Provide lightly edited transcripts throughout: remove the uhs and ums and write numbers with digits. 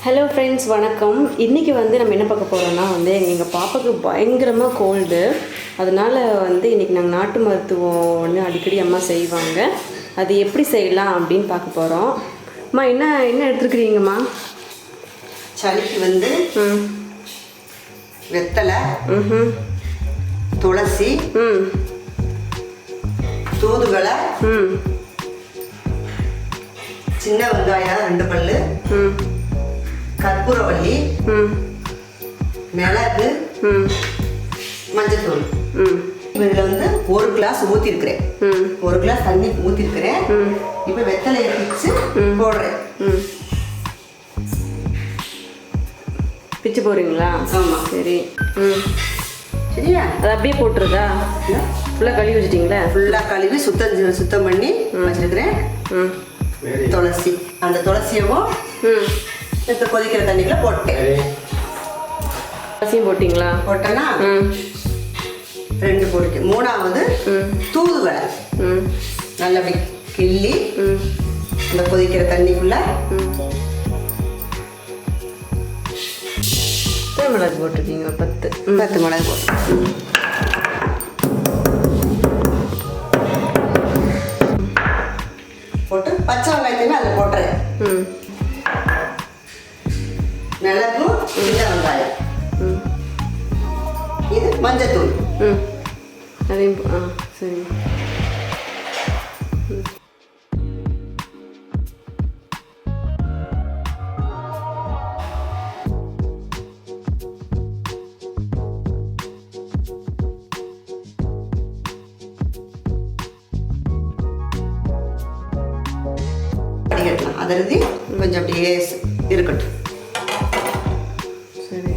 Hello friends, வணக்கம். இன்றைக்கி நம்ம என்ன பார்க்க போகிறோம்னா எங்கள் பாப்பாவுக்கு பயங்கரமாக கோல்டு. அதனால் இன்றைக்கி நாங்கள் நாட்டு மருத்துவம் அடிக்கடி அம்மா செய்வாங்க. அது எப்படி செய்யலாம் அப்படின்னு பார்க்க போகிறோம். அம்மா என்ன எடுத்துருக்குறீங்கம்மா? சளிக்கு வெத்தலை, துளசி, தூதுவளை, சின்ன வெங்காயம் 2 பல்லு, கற்பூரவள்ளி, மிளகு, மஞ்சத்தூள். இதில் 1 கிளாஸ் ஊற்றிருக்கிறேன். 1 கிளாஸ் தண்ணி ஊற்றிருக்கிறேன். இப்போ வெத்தலையை பிச்சு போடுறேன். பிச்சு போடுறீங்களா? ஆமாம். சரி. சரியா? அது அப்படியே போட்டுருதா? ஃபுல்லாக கழுவி வச்சிட்டிங்களா? ஃபுல்லாக கழுவி சுத்தம் பண்ணி வச்சுருக்கிறேன். துளசி, அந்த துளசியவும் இந்த கொதிக்கிற தண்ணிக்குள்ள போட்டேன். துளசியும் போட்டிங்களா? போட்டேன்னா 2 போட்டு. 3ஆவது தூதுவளை நல்லா கிள்ளி இந்த கொதிக்கிற தண்ணிக்குள்ள மிளகு போட்டிருக்கீங்க. 10 மிளகு போட்டு பச்சை வெங்காயத்தையுமே அதில் போட்டுறேன். மிளகும், சின்ன வெங்காயம், இது மஞ்சத்தூள். அதையும் சரி. அடிக்கட்டலாம். அதற்கு கொஞ்சம் அப்படியே இருக்கட்டும். சரி.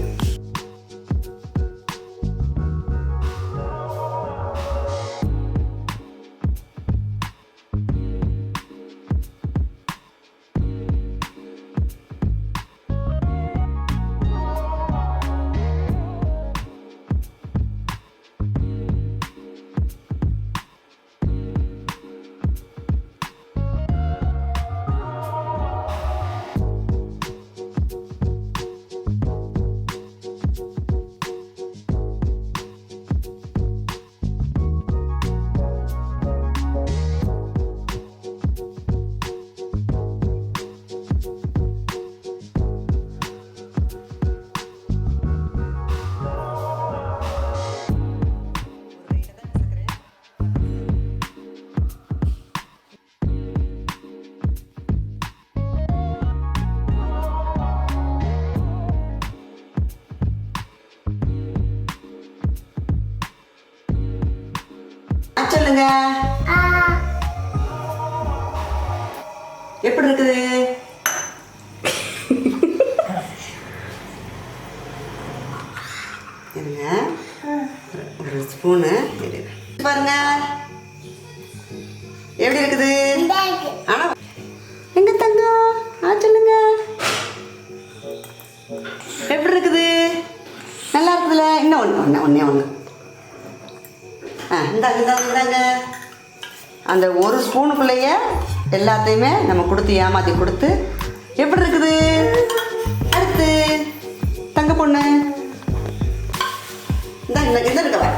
சொல்லுங்க, எப்படி இருக்குது? ஒரு ஸ்பூனு பாருங்க எப்படி இருக்குது. ஆனா எங்க தங்கம் சொல்லுங்க, எப்படி இருக்குது? நல்லா இருக்குதுல்ல? இன்னும் ஒண்ணே இந்தாங்க. அந்த 1 ஸ்பூனுக்குள்ளேயே எல்லாத்தையுமே நம்ம கொடுத்து ஏமாற்றி கொடுத்து எப்படி இருக்குது? அடுத்து தங்க பொண்ணு இந்த இருக்கவா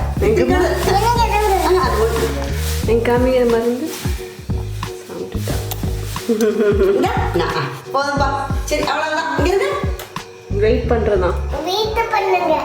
என் காமிக்கிற மருந்து போதும்பா. சரி, அவ்வளோதான். இங்கே இருக்கு. வெயிட் பண்ணுறதான். வெயிட் பண்ணுங்க.